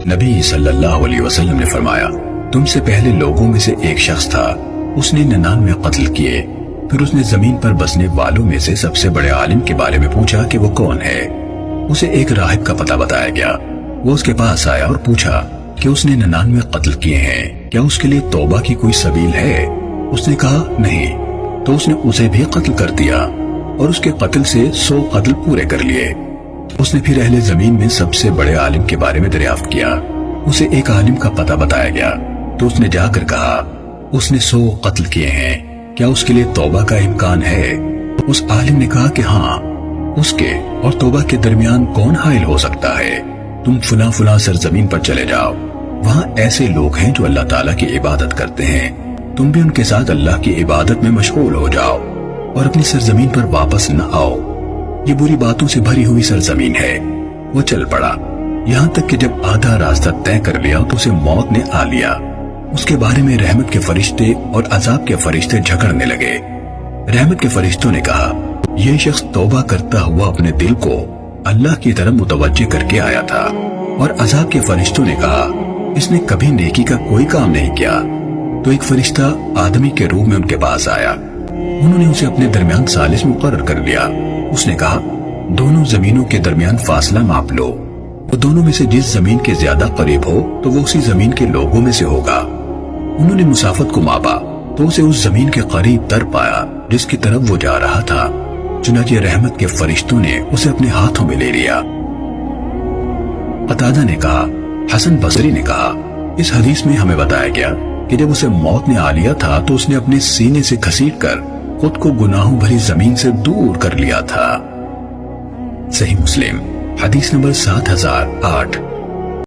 نبی صلی اللہ علیہ وسلم نے فرمایا، تم سے پہلے لوگوں میں سے ایک شخص تھا، اس نے 99 قتل کیے، پھر اس نے زمین پر بسنے والوں میں سے سب سے بڑے عالم کے بارے میں پوچھا کہ وہ کون ہے۔ اسے ایک راہب کا پتہ بتایا گیا، وہ اس کے پاس آیا اور پوچھا کہ اس نے 99 قتل کیے ہیں، کیا اس کے لیے توبہ کی کوئی سبیل ہے؟ اس نے کہا نہیں، تو اس نے اسے بھی قتل کر دیا اور اس کے قتل سے 100 قتل پورے کر لیے۔ اس نے پھر اہل زمین میں سب سے بڑے عالم کے بارے میں دریافت کیا، اسے ایک عالم کا پتہ بتایا گیا، تو اس نے جا کر کہا اس نے 100 قتل کیے ہیں، کیا اس کے لیے توبہ کا امکان ہے؟ اس عالم نے کہا کہ ہاں، اس کے اور توبہ کے درمیان کون حائل ہو سکتا ہے؟ تم فلاں فلاں سرزمین پر چلے جاؤ، وہاں ایسے لوگ ہیں جو اللہ تعالیٰ کی عبادت کرتے ہیں، تم بھی ان کے ساتھ اللہ کی عبادت میں مشغول ہو جاؤ اور اپنی سرزمین پر واپس نہ آؤ، یہ بری باتوں سے بھری ہوئی سرزمین ہے۔ وہ چل پڑا، یہاں تک کہ جب آدھا راستہ طے کر لیا تو اسے موت نے آ لیا۔ اس کے بارے میں رحمت کے فرشتے اور عذاب کے فرشتے جھگڑنے لگے۔ رحمت کے فرشتوں نے کہا یہ شخص توبہ کرتا ہوا اپنے دل کو اللہ کی طرف متوجہ کر کے آیا تھا، اور عذاب کے فرشتوں نے کہا اس نے کبھی نیکی کا کوئی کام نہیں کیا۔ تو ایک فرشتہ آدمی کے روپ میں ان کے پاس آیا، انہوں نے اسے اپنے درمیان ثالث مقرر کر لیا۔ اس نے کہا دونوں زمینوں کے درمیان فاصلہ ماپ لو، وہ دونوں میں سے جس زمین کے زیادہ قریب ہو تو وہ اسی زمین کے لوگوں میں سے ہوگا۔ انہوں نے مسافت کو ماپا تو اسے اس زمین کے قریب تر پایا جس کی طرف وہ جا رہا تھا، چنانچہ رحمت کے فرشتوں نے اسے اپنے ہاتھوں میں لے لیا۔ قتادہ نے کہا، حسن بصری نے کہا، اس حدیث میں ہمیں بتایا گیا کہ جب اسے موت نے آ لیا تھا تو اس نے اپنے سینے سے گھسیٹ کر خود کو گناہوں بھری زمین سے دور کر لیا تھا۔ صحیح مسلم حدیث نمبر 7008۔